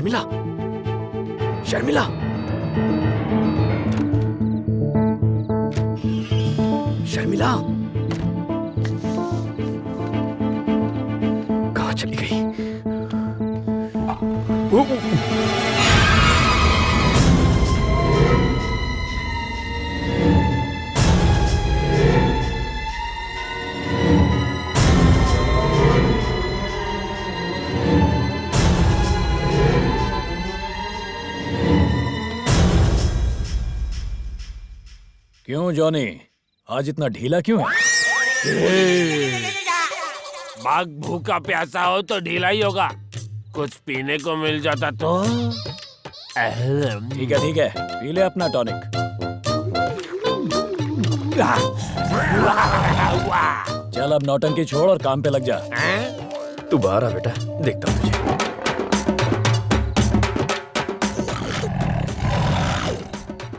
शर्मिला, शर्मिला, शर्मिला, कहाँ चली गई? क्यों जॉनी, आज इतना ढीला क्यों है? बाघ भूखा प्यासा हो तो ढीला ही होगा। कुछ पीने को मिल जाता तो। ठीक है, पी ले अपना टॉनिक। चल अब नौटंकी छोड़ और काम पे लग जा। तू बाहर आ बेटा, देखता हूँ तुझे।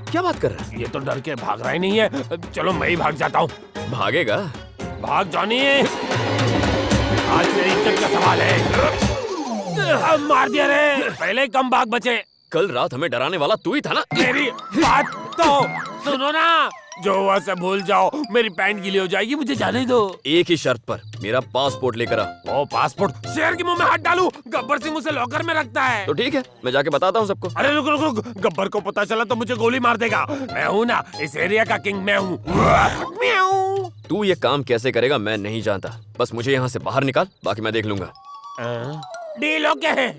क्या बात कर रहा है? ये तो डर के भाग रहा ही नहीं है। चलो मैं ही भाग जाता हूँ। भागेगा? भाग जॉनी, आज मेरी इज्जत का सवाल है। अब मार दिया रे, पहले ही कम भाग बचे। कल रात हमें डराने वाला तू ही था ना? मेरी बात तो सुनो ना, जो हुआ से भूल जाओ। मेरी पैंट गीली हो जाएगी, मुझे जाने दो। एक ही शर्त पर, मेरा पासपोर्ट लेकर आ। ओ पासपोर्ट? शेर के मुंह में हाथ डालूं? गब्बर सिंह उसे लॉकर में रखता है। तो ठीक है, मैं जाके बताता हूँ सबको। अरे रुक रुक रुक, गब्बर को पता चला तो मुझे गोली मार देगा। मैं हूँ ना इस एरिया का किंग, मैं हूँ। म्याऊं। तू ये काम कैसे करेगा मैं नहीं जानता, बस मुझे यहाँ से बाहर निकाल, बाकी मैं देख लूंगा। डील ओके है।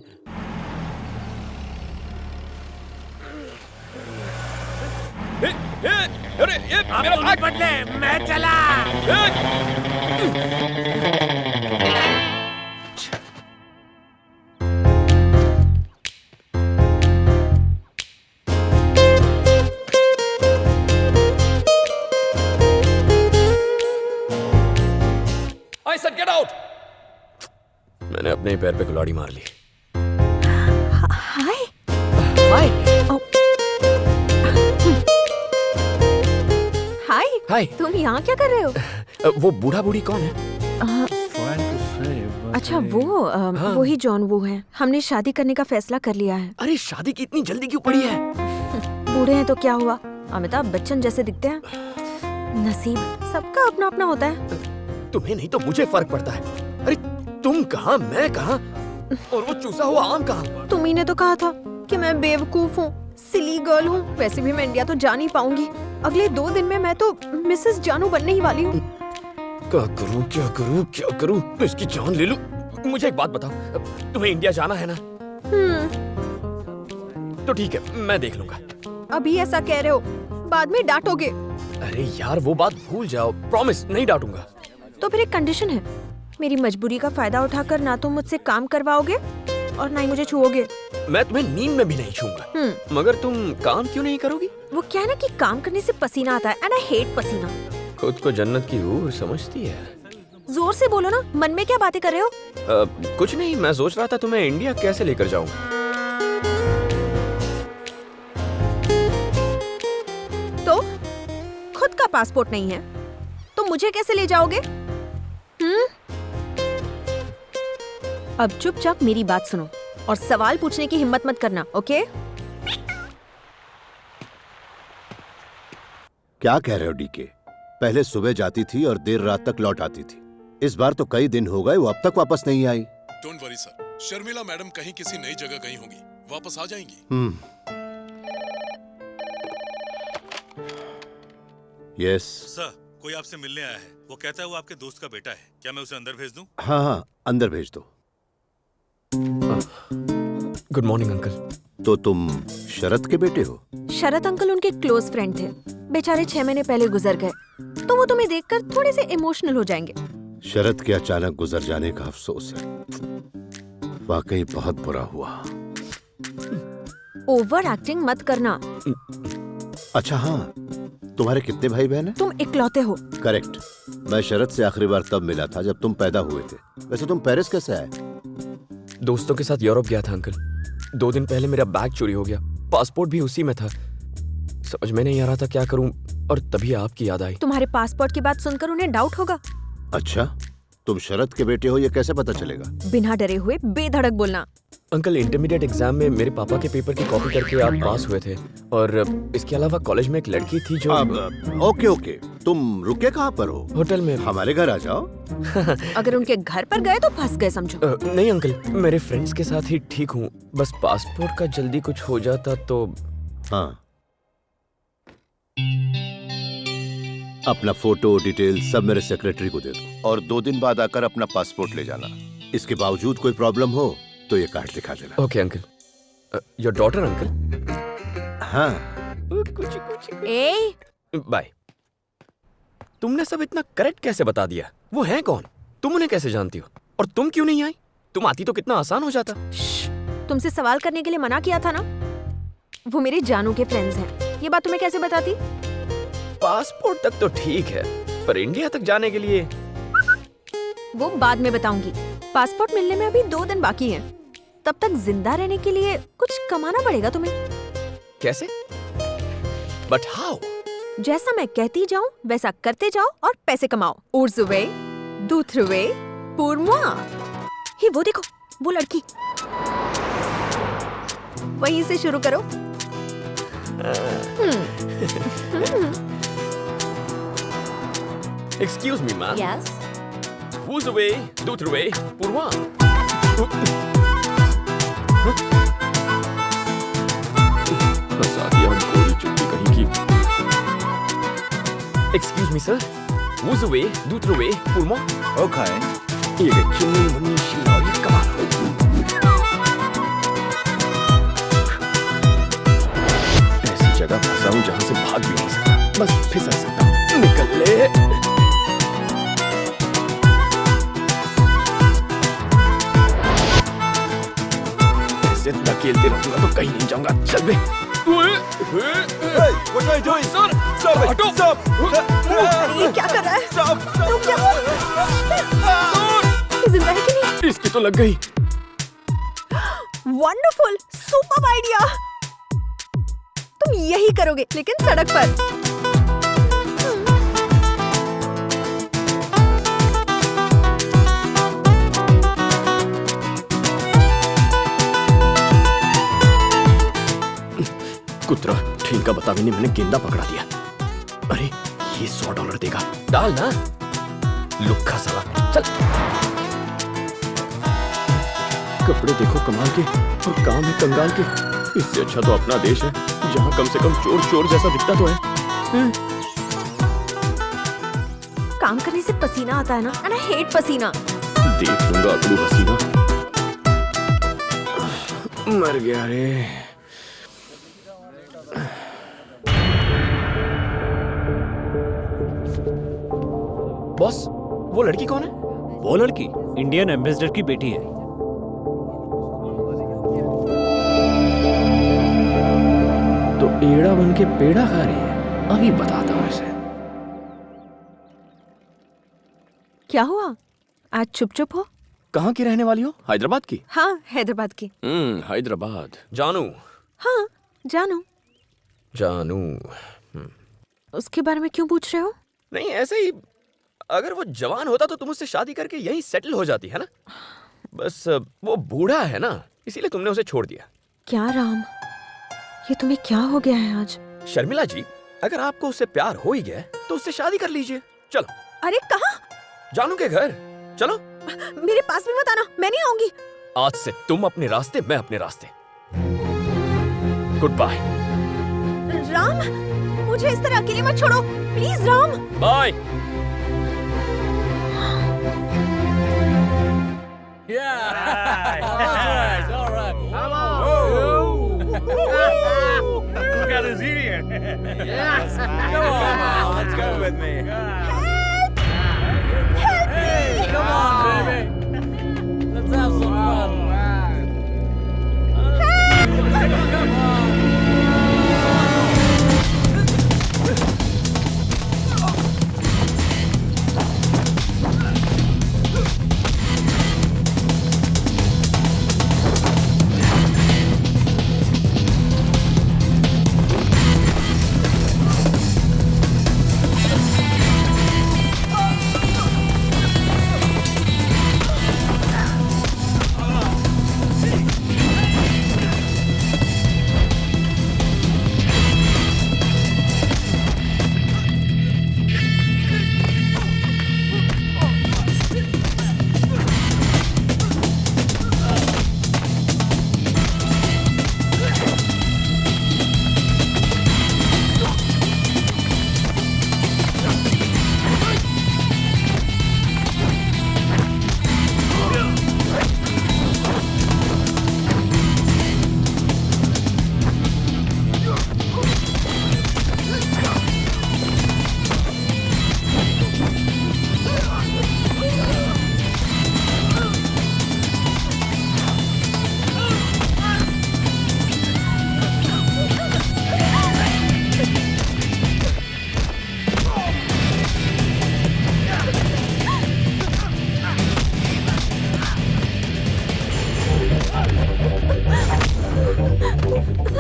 अरे ये अब मेरा तू बैग! निपट ले, मैं चला। I said get out! मैंने अपने ही पैर पे कुल्हाड़ी मार ली। हाय। हाय। हाय। हाय। तुम यहाँ क्या कर रहे हो? वो बूढ़ा बूढ़ी कौन है? अच्छा वो ही जॉन वो है। हमने शादी करने का फैसला कर लिया है। अरे शादी की इतनी जल्दी क्यों पड़ी है? बूढ़े हैं तो क्या हुआ, अमिताभ बच्चन जैसे दिखते हैं। नसीब सबका अपना अपना होता है। तुम्हें नहीं तो मुझे फर्क पड़ता है। अरे तुम कहाँ, मैं कहाँ, और वो चूसा हुआ आम कहाँ? तुम्ही ने तो कहा था कि मैं बेवकूफ हूँ, सिली गर्ल हूँ। वैसे भी मैं इंडिया तो जा नहीं पाऊंगी। अगले 2 दिन में मैं तो मिसेस जानू बनने ही वाली हूँ। क्या करूँ क्या करूँ क्या करूँ? मैं इसकी जान ले लूं? मुझे एक बात बताओ, तुम्हें इंडिया जाना है ना? तो ठीक है, मैं देख लूंगा। अभी ऐसा कह रहे हो, बाद में डांटोगे। अरे यार वो बात भूल जाओ, प्रॉमिस नहीं डांटूंगा। तो फिर एक कंडीशन है, मेरी मजबूरी का फायदा उठाकर ना तुम मुझसे काम करवाओगे और ना ही मुझे छुओगे। मैं तुम्हें नींद में भी नहीं छूंगा। मगर तुम काम क्यों नहीं करोगी? वो क्या है ना कि काम करने से पसीना आता है एंड आई हेट पसीना। खुद को जन्नत की हूर समझती है। जोर से बोलो ना, मन में क्या बातें कर रहे हो? कुछ नहीं, मैं सोच रहा था तुम्हें इंडिया कैसे लेकर जाऊं। तो खुद का पासपोर्ट नहीं है तो मुझे कैसे ले जाओगे? अब चुपचाप मेरी बात सुनो और सवाल पूछने की हिम्मत मत करना, ओके? क्या कह रहे हो डीके? पहले सुबह जाती थी और देर रात तक लौट आती थी। इस बार तो कई दिन हो गए, वो अब तक वापस नहीं आई। Don't worry sir, Sharmila madam कहीं किसी नई जगह गई होंगी, वापस आ जाएंगी। यस सर, कोई आपसे मिलने आया है। वो कहता है वो आपके दोस्त का बेटा है। क्या मैं उसे अंदर भेज दूं? हाँ, अंदर भेज दो। Good morning uncle. तो तुम शरद के बेटे हो? शरद अंकल उनके क्लोज फ्रेंड थे, बेचारे 6 महीने पहले गुजर गए, तो वो तुम्हें देखकर थोड़े से इमोशनल हो जाएंगे। शरद के अचानक गुजर जाने का अफसोस है, वाकई बहुत बुरा हुआ। ओवर एक्टिंग मत करना। अच्छा हाँ, तुम्हारे कितने भाई बहन हैं? तुम इकलौते हो। करेक्ट। मैं शरद से आखिरी बार तब मिला था जब तुम पैदा हुए थे। वैसे तुम पेरिस कैसे आए? दोस्तों के साथ यूरोप गया था अंकल। 2 दिन पहले मेरा बैग चोरी हो गया, पासपोर्ट भी उसी में था। समझ में नहीं आ रहा था क्या करूं, और तभी आपकी याद आई। तुम्हारे पासपोर्ट की बात सुनकर उन्हें डाउट होगा। अच्छा, तुम शरद के बेटे हो ये कैसे पता चलेगा? बिना डरे हुए बेधड़क बोलना। अंकल, इंटरमीडिएट एग्जाम में मेरे पापा के पेपर की कॉपी करके आप पास हुए थे, और इसके अलावा कॉलेज में एक लड़की थी जो ओके ओके, तुम रुके कहाँ पर हो? होटल में। हमारे घर आ जाओ। अगर उनके घर पर गए तो फंस गए समझो। नहीं अंकल, मेरे फ्रेंड्स के साथ ही ठीक हूँ, बस पासपोर्ट का जल्दी कुछ हो जाता तो। हाँ, अपना फोटो डिटेल सब मेरे सेक्रेटरी को दे दो और 2 दिन बाद आकर अपना पासपोर्ट ले जाना। इसके बावजूद कोई प्रॉब्लम हो तो ये कार्ड दिखा देना। Okay uncle. Your daughter uncle? हाँ। ए बाय। तुमने सब इतना करेक्ट कैसे बता दिया? वो हैं कौन? तुम उन्हें कैसे जानती हो? और तुम क्यों नहीं आई? तुम आती तो कितना आसान हो जाता। तुमसे सवाल करने के लिए मना किया था ना। वो मेरे जानू के फ्रेंड्स हैं। ये बात तुम्हें कैसे बताती? पासपोर्ट तक तो ठीक है, पर इंडिया तक जाने के लिए। वो बाद में बताऊंगी। पासपोर्ट मिलने में अभी 2 दिन बाकी हैं। तब तक जिंदा रहने के लिए कुछ कमाना पड़ेगा तुम्हें। कैसे? But how? जैसा मैं कहती जाऊं वैसा करते जाओ और पैसे कमाओ। उर्जुवे, दूथरुवे, पुरमुआ। ही वो देखो, वो लड़की। वहीं से शुरू करो। Excuse me, ma'am. Yes. Who's away? Duthruwe, Purwa. Excuse me, sir. Who's away? Duthruwe, Purwa. Okay. ये चुन्नी मुन्नी शीला और ये कमाल। ऐसी जगह फंसा हूँ जहाँ से भाग भी नहीं सकता, बस फिसल सकता। निकल ले। ऐसे धकेलते रहूंगा तो कहीं नहीं जाऊंगा। चल बे। सर, हटो। ये क्या कर रहा है? रुक जाओ। जिंदा है कि नहीं? इसकी तो लग गई। Wonderful, super idea. तुम यही करोगे, लेकिन सड़क पर। कुतरा ठीक का बतावे ने मैंने गेंदा पकड़ा दिया। अरे ये $100 देगा। डाल ना लुक्खा साला। चल। कपड़े देखो कमाल के और काम है कंगाल के। इससे अच्छा तो अपना देश है जहाँ कम से कम चोर चोर जैसा दिखता तो है। काम करने से पसीना आता है ना, and I hate पसीना। देख लूंगा अगलू पसीना। मर गया रे। बॉस, वो लड़की कौन है? वो लड़की इंडियन एम्बेसडर की बेटी है। तो एड़ा बन के पेड़ा खा रही है। अभी बताता हूँ इसे। क्या हुआ? आज चुप चुप हो? कहाँ की रहने वाली हो? हैदराबाद की? हाँ, हैदराबाद की। हैदराबाद। जानू? हाँ, जानू। जानू। उसके बारे में क्यों पूछ रहे हो? नहीं, ऐसे ही। अगर वो जवान होता तो तुम उससे शादी करके यहीं सेटल हो जाती, है ना? बस वो बूढ़ा है ना, इसीलिए तुमने उसे छोड़ दिया। क्या राम, ये तुम्हें क्या हो गया है आज? शर्मिला जी, अगर आपको उससे प्यार हो ही गया तो उससे शादी कर लीजिए। चलो। अरे कहाँ? जानू के घर चलो। मेरे पास भी मत आना, मैं नहीं आऊंगी। आज से तुम अपने रास्ते, मैं अपने रास्ते। Good bye. राम, मुझे इस तरह अकेले मत छोड़ो, please Ram. Bye. All right. Look at this idiot. Yes. Come on, let's go with me. Hey, come on, baby. Let's have some fun. Come on.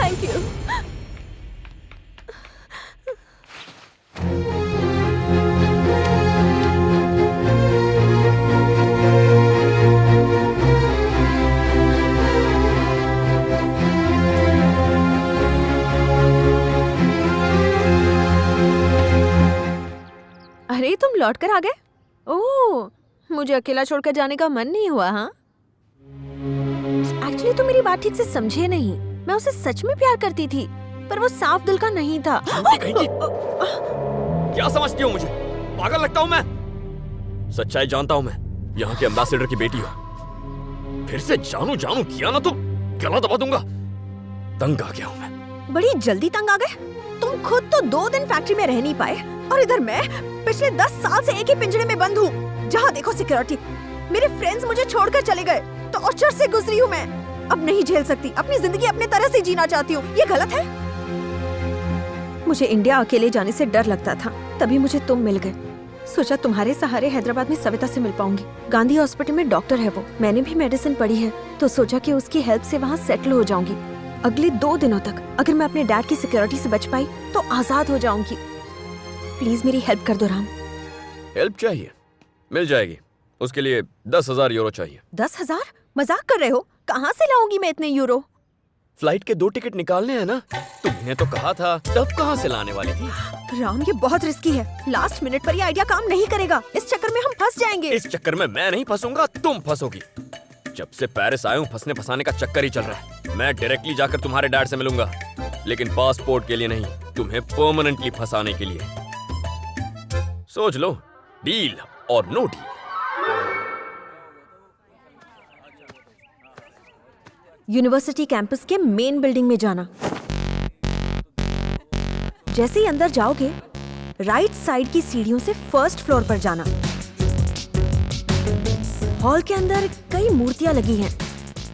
Thank you. अरे तुम लौट कर आ गए? ओह, मुझे अकेला छोड़कर जाने का मन नहीं हुआ, हाँ? एक्चुअली तुम मेरी बात ठीक से समझे नहीं। मैं उसे सच में प्यार करती थी, पर वो साफ दिल का नहीं था। कहीं की। क्या समझती हो मुझे? पागल लगता हूँ मैं? सच्चाई जानता हूँ मैं, यहाँ के एम्बेसडर की बेटी हो। फिर से जानू जानू किया ना तो गला दबा दूंगा। तंग आ गया हूँ मैं। बड़ी जल्दी तंग आ गए? तुम खुद तो 2 दिन फैक्ट्री में रह नहीं पाए, और इधर मैं पिछले 10 साल से एक ही पिंजरे में बंद हूँ। जहाँ देखो सिक्योरिटी। मेरे फ्रेंड्स मुझे छोड़कर चले गए, तो टॉर्चर से गुजरी हूँ मैं। अब नहीं झेल सकती, अपनी जिंदगी अपने तरह से जीना चाहती हूँ। ये गलत है? मुझे इंडिया अकेले जाने से डर लगता था, तभी मुझे तुम मिल गए। सोचा तुम्हारे सहारे हैदराबाद में सविता से मिल पाऊंगी। गांधी हॉस्पिटल में डॉक्टर है वो, मैंने भी मेडिसिन पढ़ी है, तो सोचा कि उसकी हेल्प से वहाँ सेटल हो जाऊंगी। अगले 2 दिनों तक अगर मैं अपने डैड की सिक्योरिटी से बच पाई तो आजाद हो जाऊंगी। प्लीज मेरी हेल्प कर दो राम। हेल्प चाहिए? मिल जाएगी। उसके लिए 10,000 यूरो चाहिए। 10,000? मजाक कर रहे हो? कहाँ से लाऊंगी मैं इतने यूरो? फ्लाइट के 2 टिकट निकालने हैं ना। तुमने तो कहा था, तब कहाँ से लाने वाली थी? राम, ये बहुत रिस्की है। लास्ट मिनट पर ये आइडिया काम नहीं करेगा। इस चक्कर में हम फंस जाएंगे। इस चक्कर में मैं नहीं फंसूंगा, तुम फंसोगी। जब से पेरिस आया हूँ, फंसने फंसाने का चक्कर ही चल रहा है। मैं डायरेक्टली जाकर तुम्हारे डैड से मिलूंगा, लेकिन पासपोर्ट के लिए नहीं, तुम्हें परमानेंटली फंसाने के लिए। सोच लो, डील और नो डील। यूनिवर्सिटी कैंपस के मेन बिल्डिंग में जाना। जैसे ही अंदर जाओगे, राइट साइड की सीढ़ियों से फर्स्ट फ्लोर पर जाना। हॉल के अंदर कई मूर्तियां लगी हैं।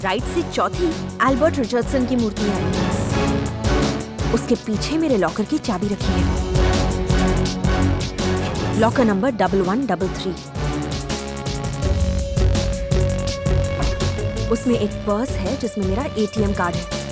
राइट से चौथी एल्बर्ट रिचर्डसन की मूर्ति है। उसके पीछे मेरे लॉकर की चाबी रखी है। Locker number 1133। उसमें एक पर्स है जिसमें मेरा ATM कार्ड है।